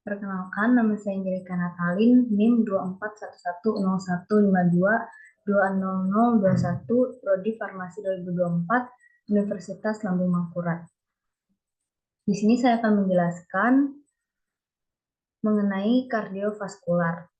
Perkenalkan, nama saya Angelika Natalin, NIM 24110152200021, Prodi Farmasi 2024, Universitas Lambung Mangkurat. Di sini saya akan menjelaskan mengenai kardiovaskular.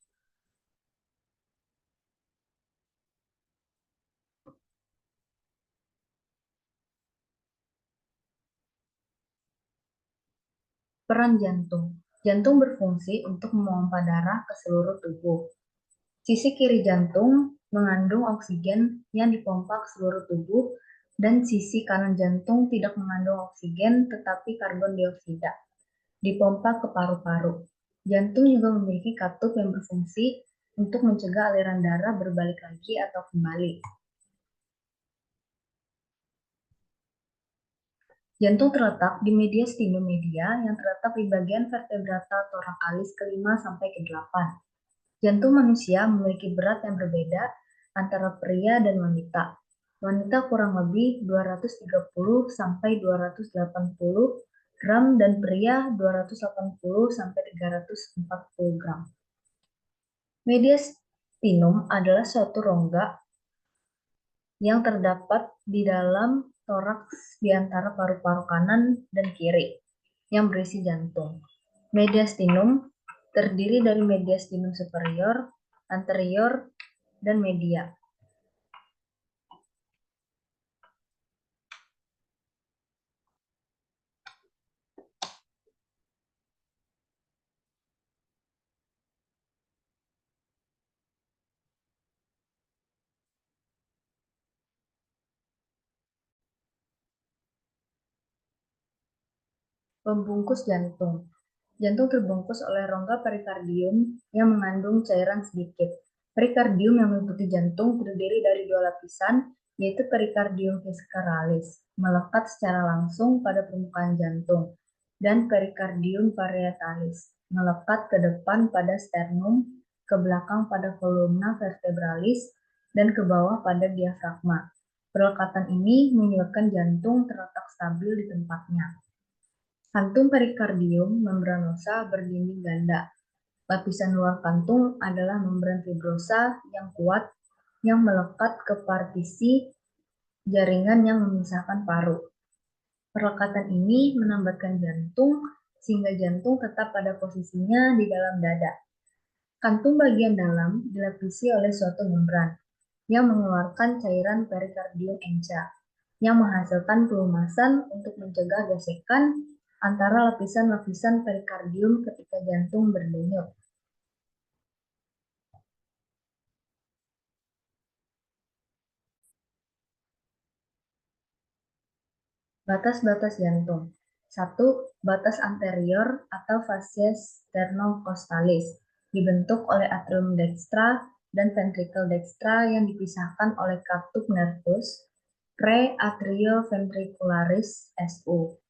Peran jantung. Jantung berfungsi untuk memompa darah ke seluruh tubuh. Sisi kiri jantung mengandung oksigen yang dipompa ke seluruh tubuh, dan sisi kanan jantung tidak mengandung oksigen tetapi karbon dioksida, dipompa ke paru-paru. Jantung juga memiliki katup yang berfungsi untuk mencegah aliran darah berbalik lagi atau kembali. Jantung terletak di mediastinum media yang terletak di bagian vertebrata thoracalis ke-5 sampai ke-8. Jantung manusia memiliki berat yang berbeda antara pria dan wanita. Wanita kurang lebih 230 sampai 280 gram dan pria 280 sampai 340 gram. Mediastinum adalah suatu rongga yang terdapat di dalam toraks di antara paru-paru kanan dan kiri yang berisi jantung. Mediastinum terdiri dari mediastinum superior, anterior, dan media. Pembungkus jantung. Jantung terbungkus oleh rongga perikardium yang mengandung cairan sedikit. Perikardium yang meliputi jantung terdiri dari dua lapisan, yaitu perikardium visceralis, melekat secara langsung pada permukaan jantung, dan perikardium parietalis, melekat ke depan pada sternum, ke belakang pada kolumna vertebralis, dan ke bawah pada diafragma. Pelekatan ini menyebabkan jantung terletak stabil di tempatnya. Kantung perikardium membranosa berdinding ganda. Lapisan luar kantung adalah membran fibrosa yang kuat yang melekat ke partisi jaringan yang memisahkan paru. Perlekatan ini menambatkan jantung sehingga jantung tetap pada posisinya di dalam dada. Kantung bagian dalam dilapisi oleh suatu membran yang mengeluarkan cairan perikardium enca yang menghasilkan pelumasan untuk mencegah gesekan antara lapisan-lapisan perikardium ketika jantung berdenyut. Batas-batas jantung. 1. Batas anterior atau facies sternocostalis dibentuk oleh atrium dextra dan ventricle dextra yang dipisahkan oleh katup nervus preatrioventricularis (SU).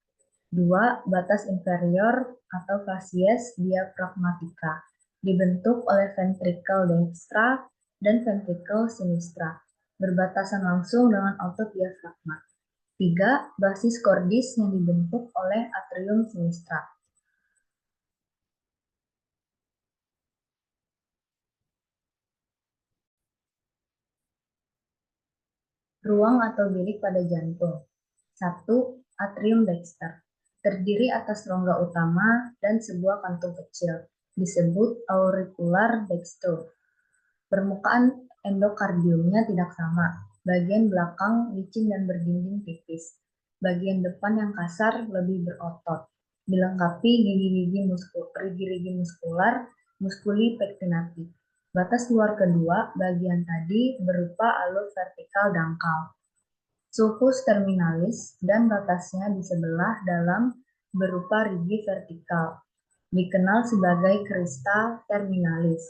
2. Batas inferior atau facies diaphragmatica dibentuk oleh ventricle dextra dan ventricle sinistra, berbatasan langsung dengan otot diafragma. 3. Basis cordis yang dibentuk oleh atrium sinistra. Ruang atau bilik pada jantung. 1. Atrium dexter. Terdiri atas rongga utama dan sebuah kantung kecil, disebut auricular dextrum. Permukaan endokardiumnya tidak sama. Bagian belakang licin dan berdinding tipis. Bagian depan yang kasar lebih berotot. Dilengkapi gigi-gigi muskular, muskuli pectinati. Batas luar kedua, bagian tadi berupa alur vertikal dangkal. Sulcus terminalis dan batasnya di sebelah dalam berupa rigi vertikal. Dikenal sebagai crista terminalis.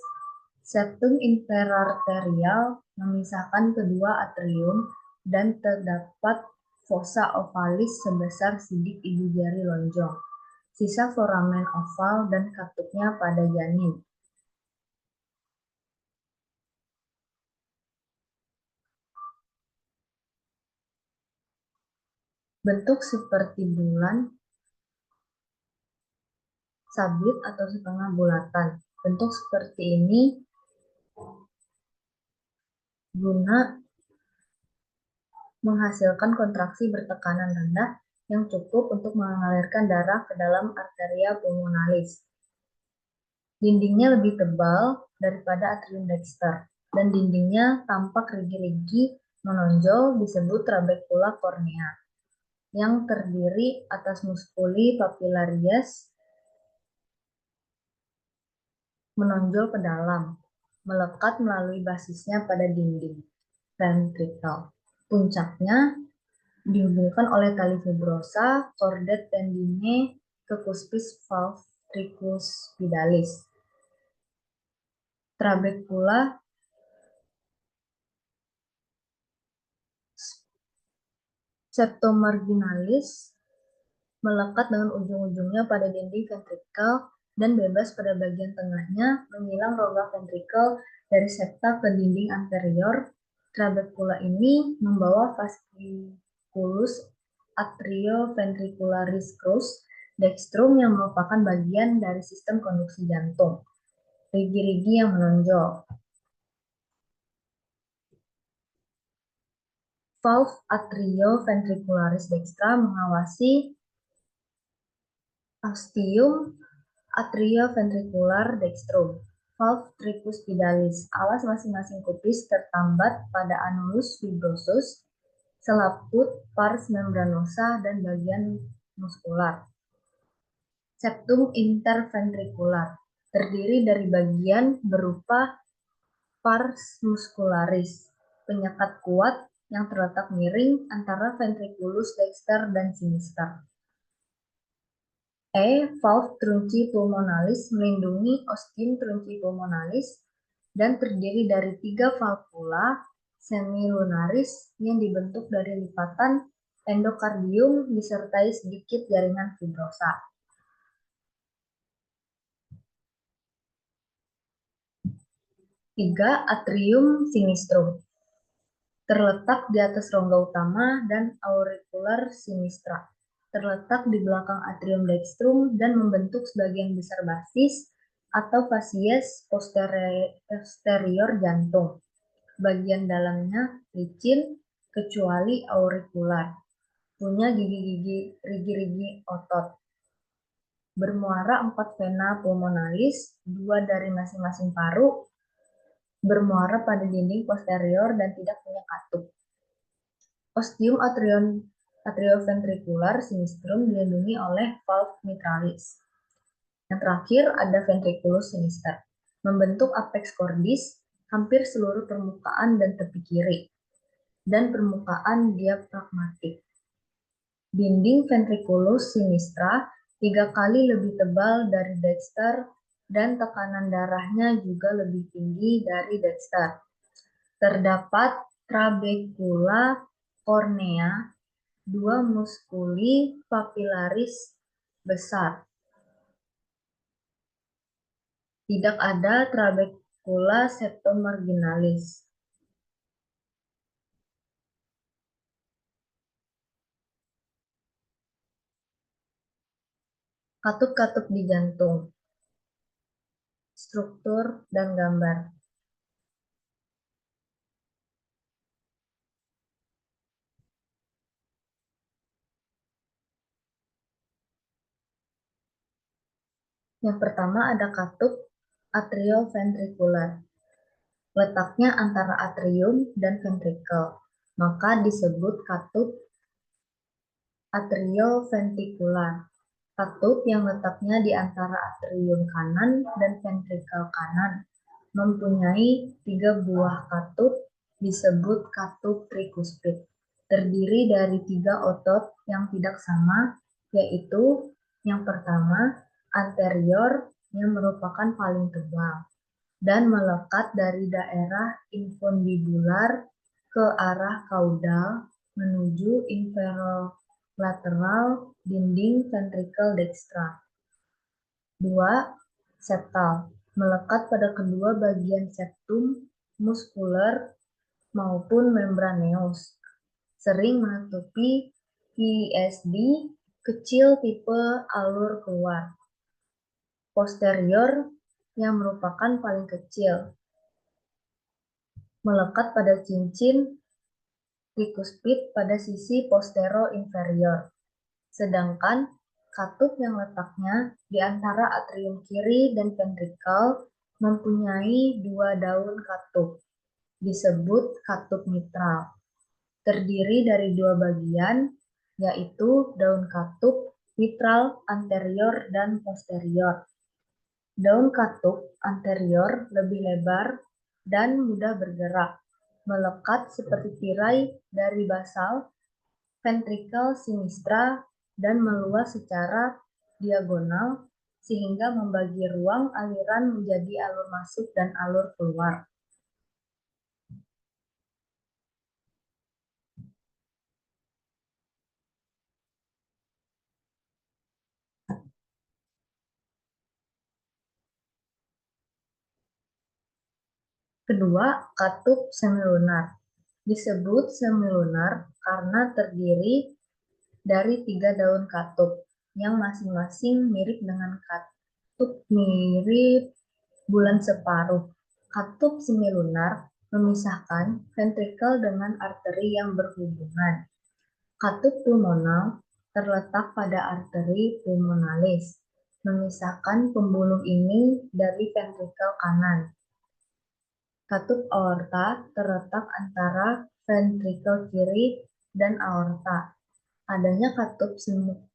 Septum infraarterial memisahkan kedua atrium dan terdapat fossa ovalis sebesar sidik ibu jari lonjong. Sisa foramen oval dan katupnya pada janin. Bentuk seperti bulan sabit atau setengah bulatan. Bentuk seperti ini guna menghasilkan kontraksi bertekanan rendah yang cukup untuk mengalirkan darah ke dalam arteria pulmonalis. Dindingnya lebih tebal daripada atrium dexter, dan dindingnya tampak rigi-rigi menonjol disebut trabekula kornea, yang terdiri atas muskuli papilaris menonjol ke dalam, melekat melalui basisnya pada dinding ventrikel. Puncaknya dihubungkan oleh tali fibrosa chordae tendine ke cuspis valve tricuspidalis. Trabekula septomarginalis melekat dengan ujung-ujungnya pada dinding ventrikel dan bebas pada bagian tengahnya menyilang rongga ventrikel dari septa ke dinding anterior. Trabekula ini membawa fasciculus atrioventricularis crus dextrum yang merupakan bagian dari sistem konduksi jantung. Rigi-rigi yang menonjol. Valve atrioventricularis dextra mengawasi ostium atrioventricular dextrum, valve tricuspidalis. Alas masing-masing kupis tertambat pada annulus fibrosus, selaput pars membranosa, dan bagian muskular. Septum interventricular terdiri dari bagian berupa pars muscularis, penyekat kuat yang terletak miring antara ventriculus dexter dan sinister. Valve trunci pulmonalis melindungi ostium trunci pulmonalis dan terdiri dari 3 valvula semilunaris yang dibentuk dari lipatan endokardium disertai sedikit jaringan fibrosa. Tiga, atrium sinistrum terletak di atas rongga utama dan auricular sinistra. Terletak di belakang atrium dextrum dan membentuk sebagian besar basis atau fasies posterior jantung. Bagian dalamnya licin kecuali aurikular. Punya rigi-rigi otot. Bermuara 4 vena pulmonalis, 2 dari masing-masing paru, bermuara pada dinding posterior dan tidak punya katup. Ostium atrioventricular sinistrum dilindungi oleh valve mitralis. Yang terakhir ada ventriculus sinister, membentuk apex cordis hampir seluruh permukaan dan tepi kiri, dan permukaan diafragmatik. Dinding ventriculus sinistra 3 kali lebih tebal dari dexter dan tekanan darahnya juga lebih tinggi dari dexter. Terdapat trabekula kornea, 2 muskuli papilaris besar. Tidak ada trabekula septomarginalis. Katup-katup di jantung. Struktur dan gambar. Yang pertama ada katup atrioventrikular. Letaknya antara atrium dan ventrikel, maka disebut katup atrioventrikular. Katup yang letaknya di antara atrium kanan dan ventrikel kanan mempunyai 3 buah katup disebut katup trikuspid. Terdiri dari 3 otot yang tidak sama, yaitu yang pertama anterior yang merupakan paling tebal dan melekat dari daerah infundibular ke arah kaudal menuju inferolateral dinding ventrikel dextra. 2. Septal, melekat pada kedua bagian septum muskular maupun membraneus, sering menutupi PSD kecil tipe alur keluar. posterior yang merupakan paling kecil, melekat pada cincin trikuspid pada sisi postero-inferior. Sedangkan katup yang letaknya di antara atrium kiri dan ventrikel mempunyai dua daun katup, disebut katup mitral. Terdiri dari dua bagian, yaitu daun katup mitral anterior dan posterior. Daun katup anterior lebih lebar dan mudah bergerak, melekat seperti tirai dari basal ventrikel sinistra dan meluas secara diagonal sehingga membagi ruang aliran menjadi alur masuk dan alur keluar. Kedua, katup semilunar. Disebut semilunar karena terdiri dari tiga daun katup yang masing-masing mirip dengan katup mirip bulan separuh. Katup semilunar memisahkan ventrikel dengan arteri yang berhubungan. Katup pulmonal terletak pada arteri pulmonalis, memisahkan pembuluh ini dari ventrikel kanan. Katup aorta terletak antara ventrikel kiri dan aorta. Adanya katup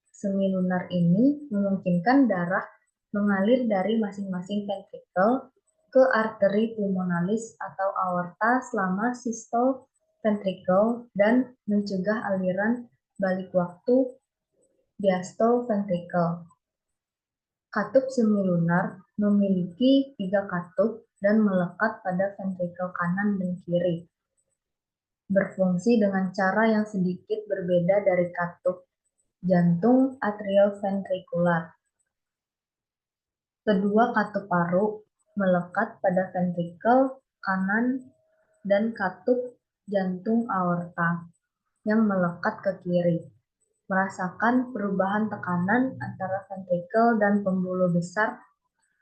semilunar ini memungkinkan darah mengalir dari masing-masing ventrikel ke arteri pulmonalis atau aorta selama sistol ventrikel dan mencegah aliran balik waktu diastol ventrikel. Katup semilunar memiliki tiga katup dan melekat pada ventrikel kanan dan kiri. Berfungsi dengan cara yang sedikit berbeda dari katup jantung atrioventrikular. Kedua katup paru melekat pada ventrikel kanan dan katup jantung aorta yang melekat ke kiri. Merasakan perubahan tekanan antara ventrikel dan pembuluh besar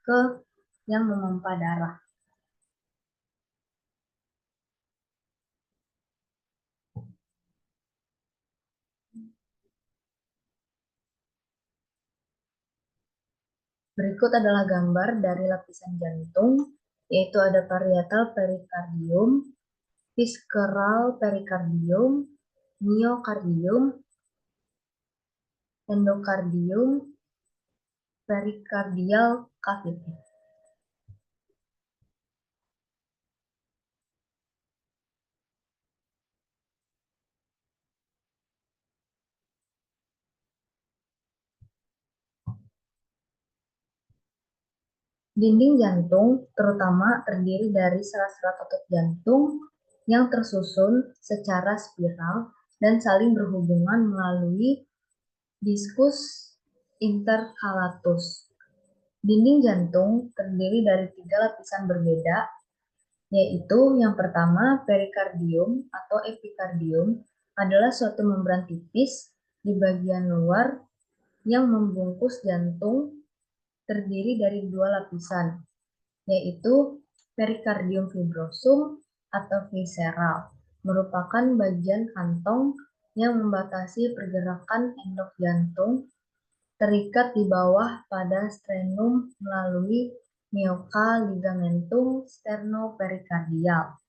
ke yang memompa darah. Berikut adalah gambar dari lapisan jantung, yaitu ada parietal perikardium, visceral perikardium, miokardium, endokardium, perikardial cavity. Dinding jantung terutama terdiri dari serat-serat otot jantung yang tersusun secara spiral dan saling berhubungan melalui diskus intercalatus. Dinding jantung terdiri dari tiga lapisan berbeda, yaitu yang pertama perikardium atau epikardium adalah suatu membran tipis di bagian luar yang membungkus jantung terdiri dari dua lapisan, yaitu perikardium fibrosum atau visceral, merupakan bagian kantong yang membatasi pergerakan endok jantung, terikat di bawah pada sternum melalui mioka ligamentum sternoperikardial.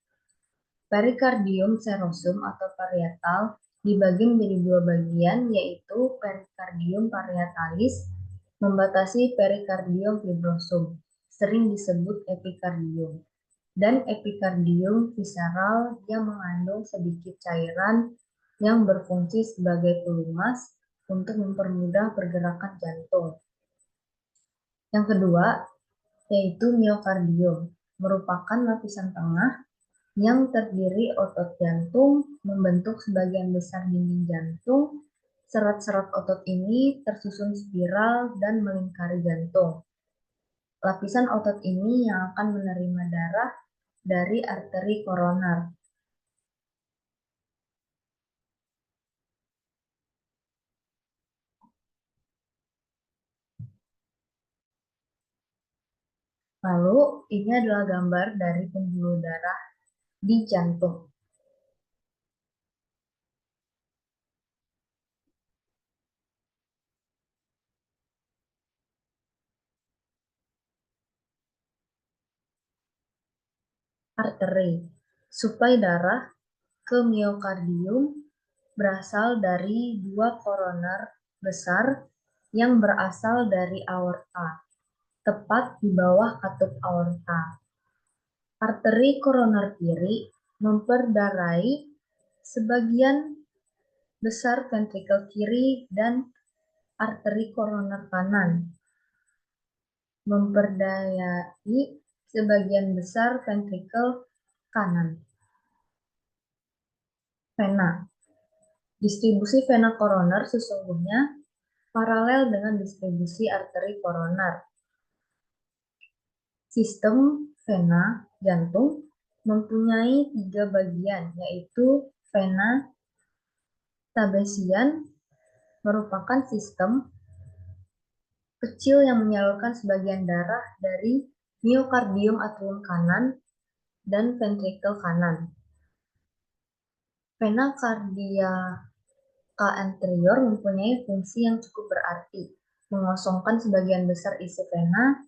Perikardium serosum atau parietal dibagi menjadi dua bagian, yaitu perikardium parietalis membatasi perikardium fibrosum, sering disebut epikardium, dan epikardium visceral yang mengandung sedikit cairan yang berfungsi sebagai pelumas untuk mempermudah pergerakan jantung. Yang kedua, yaitu miokardium, merupakan lapisan tengah yang terdiri otot jantung membentuk sebagian besar dinding jantung. Serat-serat otot ini tersusun spiral dan melingkari jantung. Lapisan otot ini yang akan menerima darah dari arteri koroner. Lalu, ini adalah gambar dari pembuluh darah di jantung. Arteri, suplai darah ke miokardium berasal dari dua koroner besar yang berasal dari aorta, tepat di bawah katup aorta. Arteri koroner kiri memperdarai sebagian besar ventrikel kiri dan arteri koroner kanan memperdayai sebagian besar ventrikel kanan. Vena. Distribusi vena koroner sesungguhnya paralel dengan distribusi arteri koroner. Sistem vena jantung mempunyai tiga bagian, yaitu vena tabesian merupakan sistem kecil yang menyalurkan sebagian darah dari miokardium atrium kanan dan ventrikel kanan. Vena cardiaca anterior mempunyai fungsi yang cukup berarti, mengosongkan sebagian besar isi vena,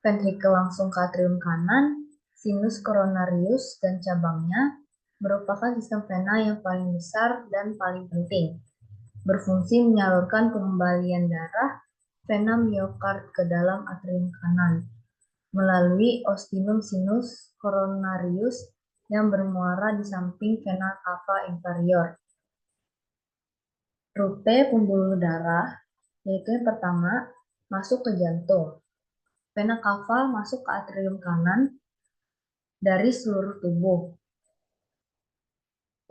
ventrikel langsung ke atrium kanan, sinus coronarius dan cabangnya merupakan sistem vena yang paling besar dan paling penting, berfungsi menyalurkan pengembalian darah vena miokard ke dalam atrium kanan melalui ostinum sinus coronarius yang bermuara di samping vena cava inferior. Rute pembuluh darah yaitu yang pertama masuk ke jantung. Vena cava masuk ke atrium kanan dari seluruh tubuh.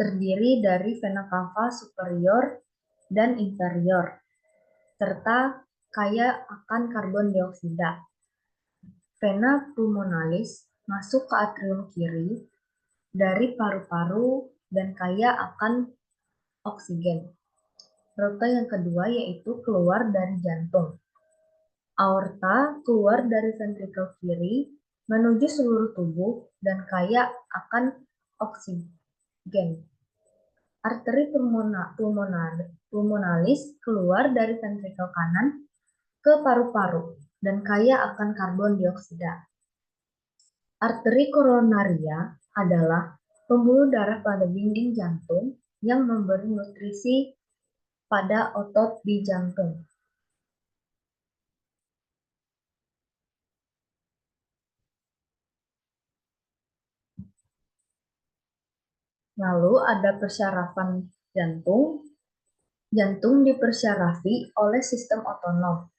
Terdiri dari vena cava superior dan inferior, serta kaya akan karbon dioksida. Vena pulmonalis masuk ke atrium kiri dari paru-paru dan kaya akan oksigen. Rute yang kedua yaitu keluar dari jantung. Aorta keluar dari ventrikel kiri menuju seluruh tubuh dan kaya akan oksigen. Arteri pulmonalis keluar dari ventrikel kanan ke paru-paru dan kaya akan karbon dioksida. Arteri koronaria adalah pembuluh darah pada dinding jantung yang memberi nutrisi pada otot di jantung. Lalu ada persyarafan jantung. Jantung dipersyarafi oleh sistem otonom.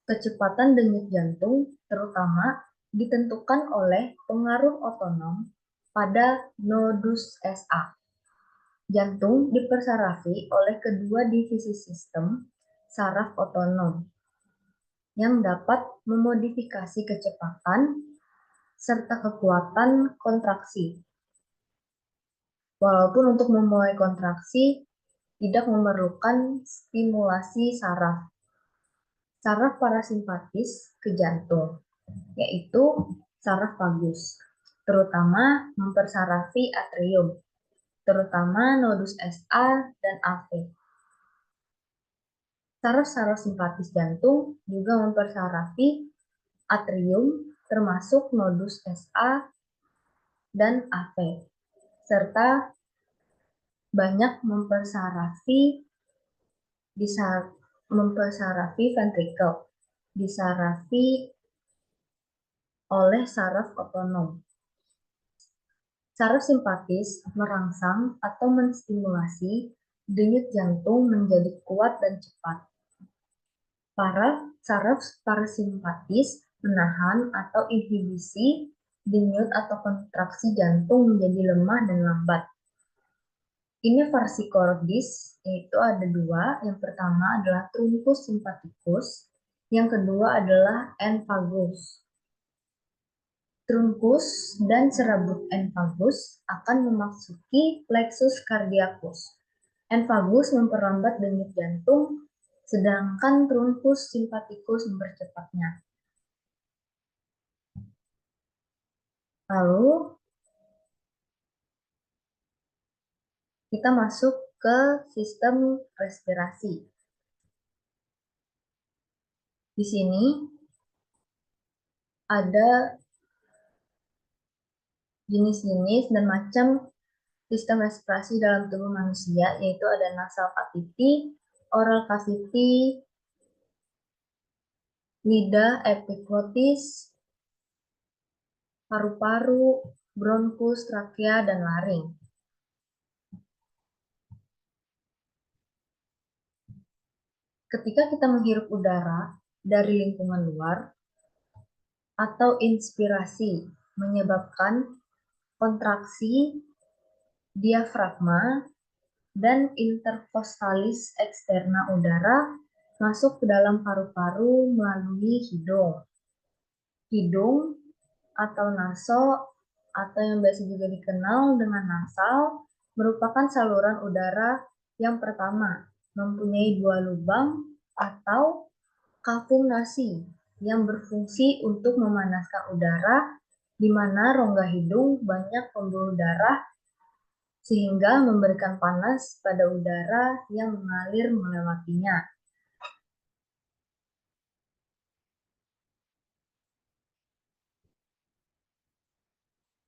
Kecepatan denyut jantung terutama ditentukan oleh pengaruh otonom pada nodus SA. Jantung dipersyarafi oleh kedua divisi sistem saraf otonom yang dapat memodifikasi kecepatan serta kekuatan kontraksi. Walaupun untuk memulai kontraksi tidak memerlukan stimulasi saraf. Saraf parasimpatis ke jantung, yaitu saraf vagus, terutama mempersarafi atrium, terutama nodus SA dan AV. Saraf-saraf simpatis jantung juga mempersarafi atrium, termasuk nodus SA dan AV, serta banyak mempersarafi ventrikel, disarafi oleh saraf otonom. Saraf simpatis merangsang atau menstimulasi denyut jantung menjadi kuat dan cepat. Saraf parasimpatis menahan atau inhibisi denyut atau kontraksi jantung menjadi lemah dan lambat. Inervasi cordis yaitu ada dua. Yang pertama adalah truncus sympathicus, yang kedua adalah N vagus. Truncus dan serabut N vagus akan memasuki plexus cardiacus. N vagus memperlambat denyut jantung, sedangkan truncus sympathicus mempercepatnya. Lalu kita masuk ke sistem respirasi. Di sini ada jenis-jenis dan macam sistem respirasi dalam tubuh manusia, yaitu ada nasal cavity, oral cavity, lidah, epiglotis, paru-paru, bronkus, trakea, dan laring. Ketika kita menghirup udara dari lingkungan luar atau inspirasi menyebabkan kontraksi diafragma dan interkostalis eksterna udara masuk ke dalam paru-paru melalui hidung. Hidung atau naso atau yang biasa juga dikenal dengan nasal merupakan saluran udara yang pertama, mempunyai dua lubang atau kafum nasi yang berfungsi untuk memanaskan udara, di mana rongga hidung banyak pembuluh darah sehingga memberikan panas pada udara yang mengalir melewatinya.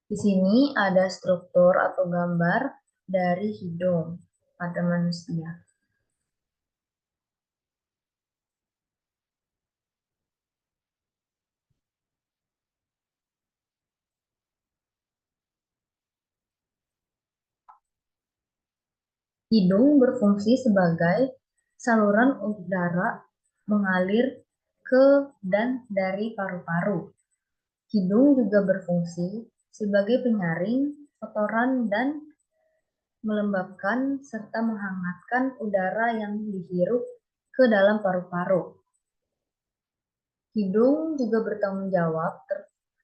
Di sini ada struktur atau gambar dari hidung pada manusia. Hidung berfungsi sebagai saluran udara mengalir ke dan dari paru-paru. Hidung juga berfungsi sebagai penyaring kotoran dan melembabkan serta menghangatkan udara yang dihirup ke dalam paru-paru. Hidung juga bertanggung jawab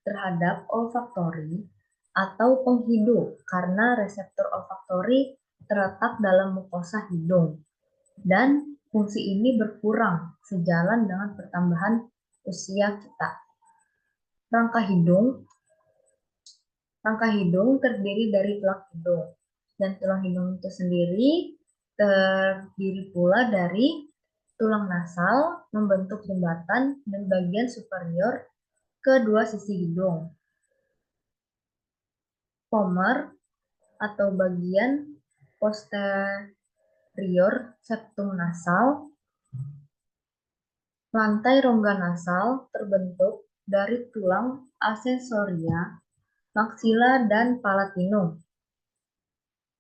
terhadap olfaktori atau penghidup karena reseptor olfaktori terletak dalam mukosa hidung. Dan fungsi ini berkurang sejalan dengan pertambahan usia kita. Rangka hidung Rangka hidung terdiri dari tulang hidung. Dan tulang hidung itu sendiri terdiri pula dari tulang nasal membentuk jembatan dan bagian superior ke dua sisi hidung. Pomer atau bagian posterior septum nasal. Lantai rongga nasal terbentuk dari tulang aksesoria, maksila, dan palatinum.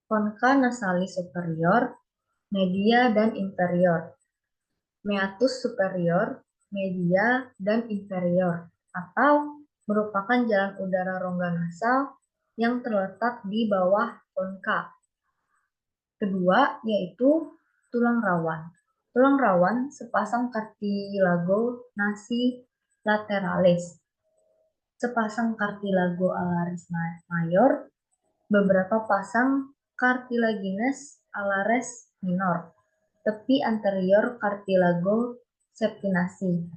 Concha nasalis superior, media, dan inferior. Meatus superior, media, dan inferior, atau merupakan jalan udara rongga nasal yang terletak di bawah concha. Kedua, yaitu tulang rawan. Tulang rawan sepasang cartilago nasi lateralis, sepasang cartilago alaris mayor, beberapa pasang cartilaginous alaris minor, tepi anterior cartilago septinasi.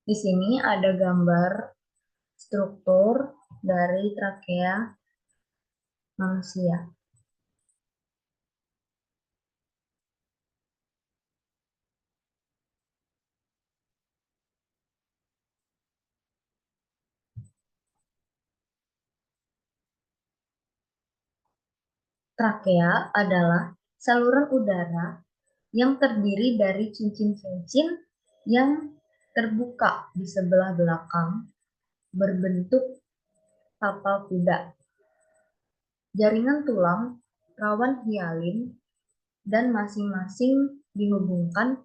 Di sini ada gambar struktur dari trakea manusia. Trakea adalah saluran udara yang terdiri dari cincin-cincin yang terbuka di sebelah belakang berbentuk tapal kuda. Jaringan tulang rawan hialin dan masing-masing dihubungkan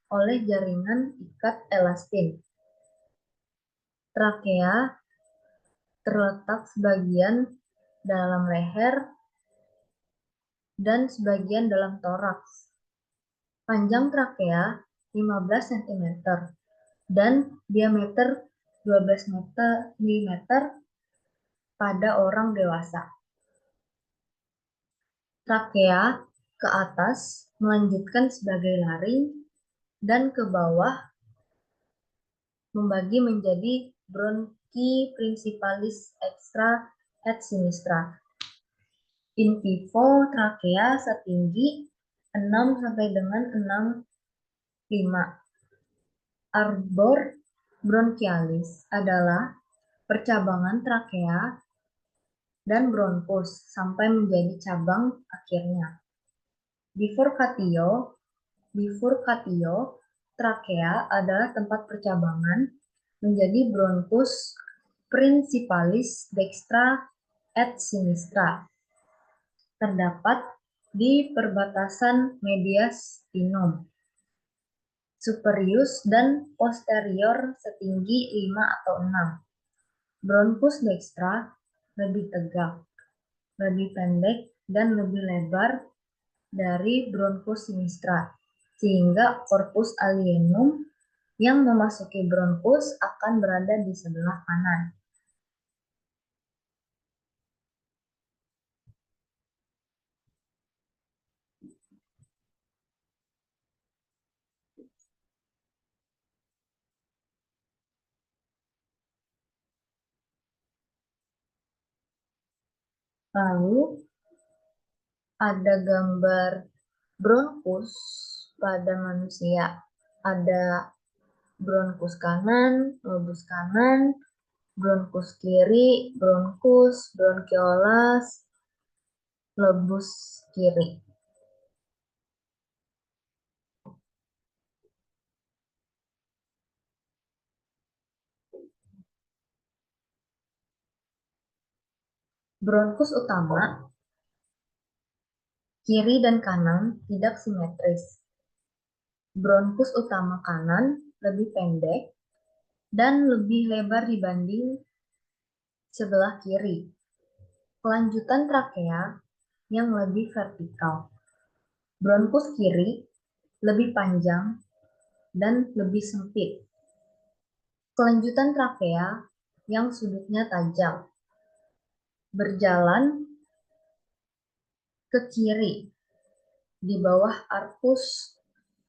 oleh jaringan ikat elastin. Trakea terletak sebagian dalam leher dan sebagian dalam toraks. Panjang trakea 15 cm dan diameter 12 mm pada orang dewasa. Trakea ke atas melanjutkan sebagai laring dan ke bawah membagi menjadi bronchi principalis extra et sinistra. In vivo trakea setinggi 6 sampai dengan 6,5. Arbor bronchialis adalah percabangan trakea dan bronkus sampai menjadi cabang akhirnya. Bifurcatio trakea adalah tempat percabangan menjadi bronkus principalis dextra et sinistra. Terdapat di perbatasan mediastinum superius dan posterior setinggi 5 atau 6. Bronkus dextra lebih tegak, lebih pendek, dan lebih lebar dari bronkus sinistra, sehingga corpus alienum yang memasuki bronkus akan berada di sebelah kanan. Lalu ada gambar bronkus pada manusia. Ada bronkus kanan, lobus kanan, bronkus kiri, bronkus, bronchiolas, lobus kiri. Bronkus utama kiri dan kanan tidak simetris. Bronkus utama kanan lebih pendek dan lebih lebar dibanding sebelah kiri. Kelanjutan trakea yang lebih vertikal. Bronkus kiri lebih panjang dan lebih sempit. Kelanjutan trakea yang sudutnya tajam. Berjalan ke kiri di bawah arcus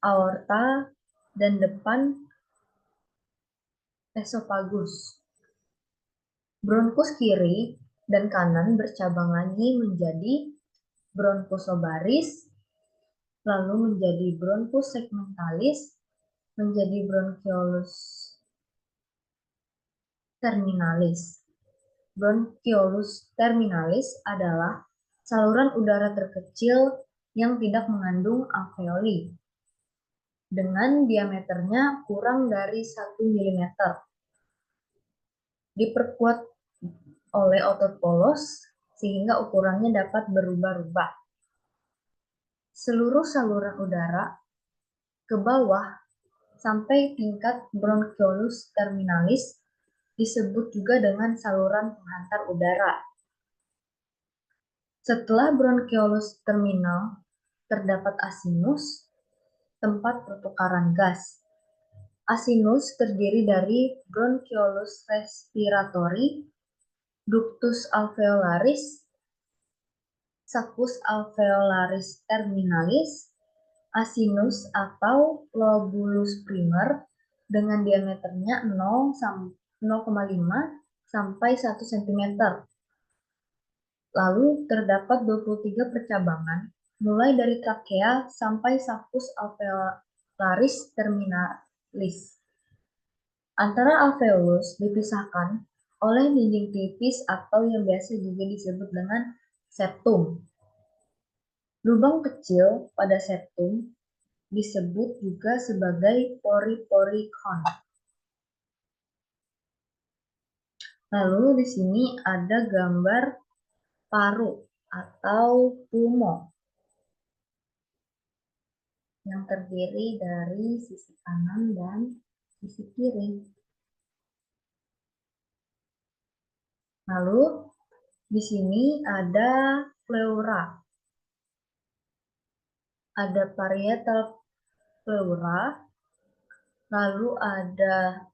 aorta dan depan esophagus. Bronkus kiri dan kanan bercabang lagi menjadi bronkus ovaris, lalu menjadi bronkus segmentalis, menjadi bronchiolus terminalis. Bronchiolus terminalis adalah saluran udara terkecil yang tidak mengandung alveoli, dengan diameternya kurang dari 1 mm. Diperkuat oleh otot polos sehingga ukurannya dapat berubah-ubah. Seluruh saluran udara ke bawah sampai tingkat bronchiolus terminalis disebut juga dengan saluran penghantar udara. Setelah bronchiolus terminal terdapat asinus, tempat pertukaran gas. Asinus terdiri dari bronchiolus respiratory, ductus alveolaris, saccus alveolaris terminalis, asinus atau lobulus primer dengan diameternya 0,5 sampai 1 cm. Lalu terdapat 23 percabangan mulai dari trakea sampai saccus alveolaris terminalis. Antara alveolus dipisahkan oleh dinding tipis atau yang biasa juga disebut dengan septum. Lubang kecil pada septum disebut juga sebagai pori-porikon. Lalu di sini ada gambar paru atau pulmo yang terdiri dari sisi kanan dan sisi kiri. Lalu di sini ada pleura. Ada parietal pleura, lalu ada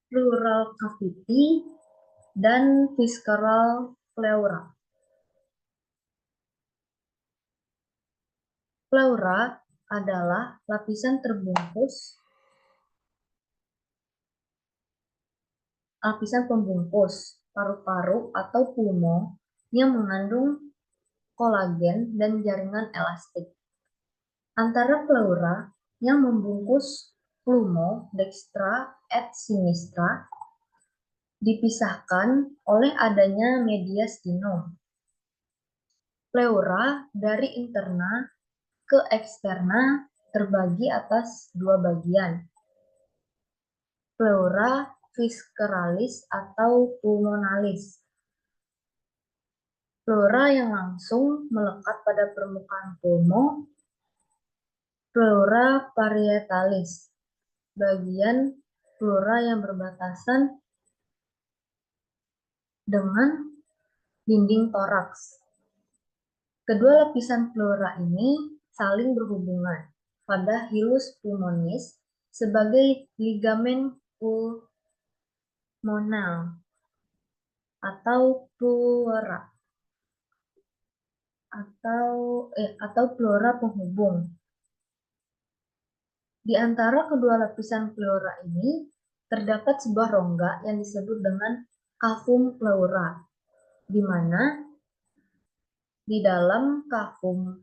pleural cavity dan visceral pleura. Pleura adalah lapisan pembungkus paru-paru atau pulmo yang mengandung kolagen dan jaringan elastik. Antara pleura yang membungkus pulmo dextra et sinistra dipisahkan oleh adanya mediastinum. Pleura dari interna ke eksterna terbagi atas dua bagian, pleura visceralis atau pulmonalis. Pleura yang langsung melekat pada permukaan pulmo, pleura parietalis, bagian pleura yang berbatasan dengan dinding toraks. Kedua lapisan pleura ini saling berhubungan pada hilus pulmonis sebagai ligamen pulmonal atau pleura atau pleura penghubung. Di antara kedua lapisan pleura ini terdapat sebuah rongga yang disebut dengan cavum pleura, di mana di dalam cavum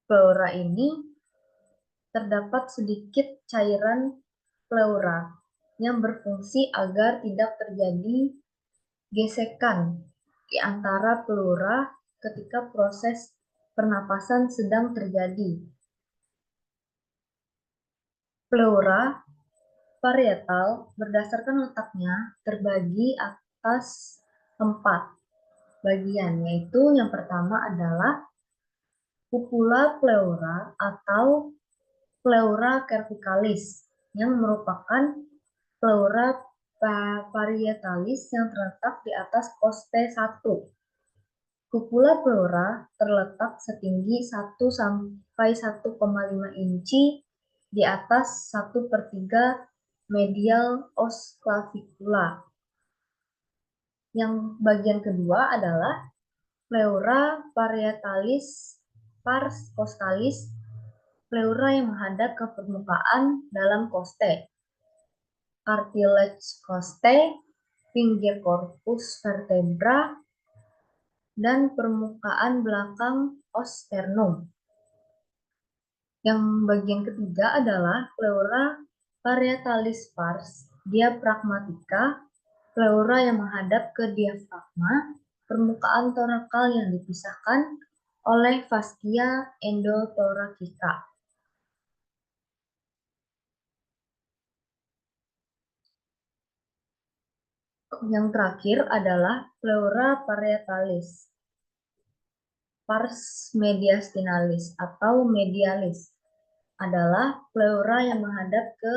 pleura ini terdapat sedikit cairan pleura yang berfungsi agar tidak terjadi gesekan di antara pleura ketika proses pernapasan sedang terjadi. Pleura parietal berdasarkan letaknya terbagi atas 4 bagian, yaitu yang pertama adalah cupula pleura atau pleura cervicalis yang merupakan pleura parietalis yang terletak di atas poste 1. Cupula pleura terletak setinggi 1 sampai 1,5 inci di atas 1/3 medial os clavicula. Yang bagian kedua adalah pleura parietalis pars costalis, pleura yang menghadap ke permukaan dalam koste. Cartilage koste, pinggir corpus vertebra, dan permukaan belakang os sternum. Yang bagian ketiga adalah pleura parietalis pars diaphragmatica, pleura yang menghadap ke diafragma, permukaan torakal yang dipisahkan oleh fascia endothoracica. Yang terakhir adalah pleura parietalis pars mediastinalis atau medialis, adalah pleura yang menghadap ke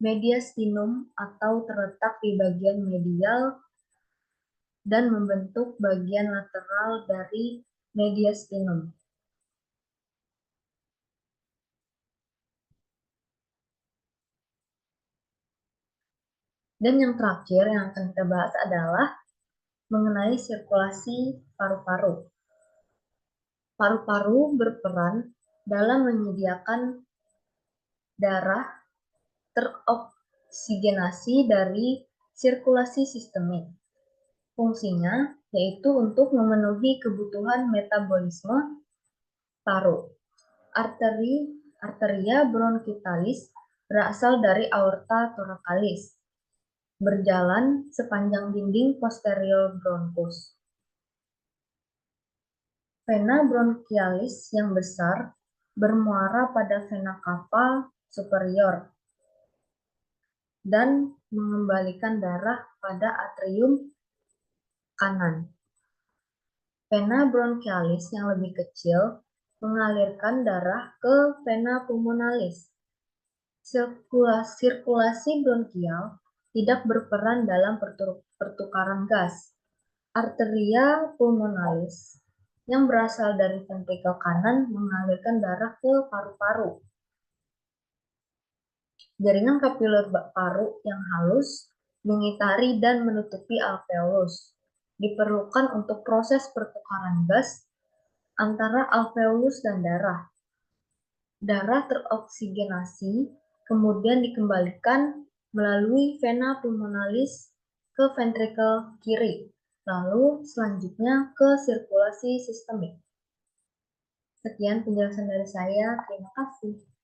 mediastinum atau terletak di bagian medial dan membentuk bagian lateral dari mediastinum. Dan yang terakhir yang akan kita bahas adalah mengenai sirkulasi paru-paru. Paru-paru berperan dalam menyediakan darah teroksigenasi dari sirkulasi sistemik. Fungsinya yaitu untuk memenuhi kebutuhan metabolisme paru. Arteria bronchitalis berasal dari aorta thoracalis, berjalan sepanjang dinding posterior bronkus. Vena bronchialis yang besar bermuara pada vena cava superior dan mengembalikan darah pada atrium kanan. Vena bronchialis yang lebih kecil mengalirkan darah ke vena pulmonalis. Sirkulasi bronkial tidak berperan dalam pertukaran gas. Arteria pulmonalis yang berasal dari ventrikel kanan mengalirkan darah ke paru-paru. Jaringan kapiler paru yang halus mengitari dan menutupi alveolus diperlukan untuk proses pertukaran gas antara alveolus dan darah. Darah teroksigenasi, kemudian dikembalikan melalui vena pulmonalis ke ventrikel kiri, lalu selanjutnya ke sirkulasi sistemik. Sekian penjelasan dari saya, terima kasih.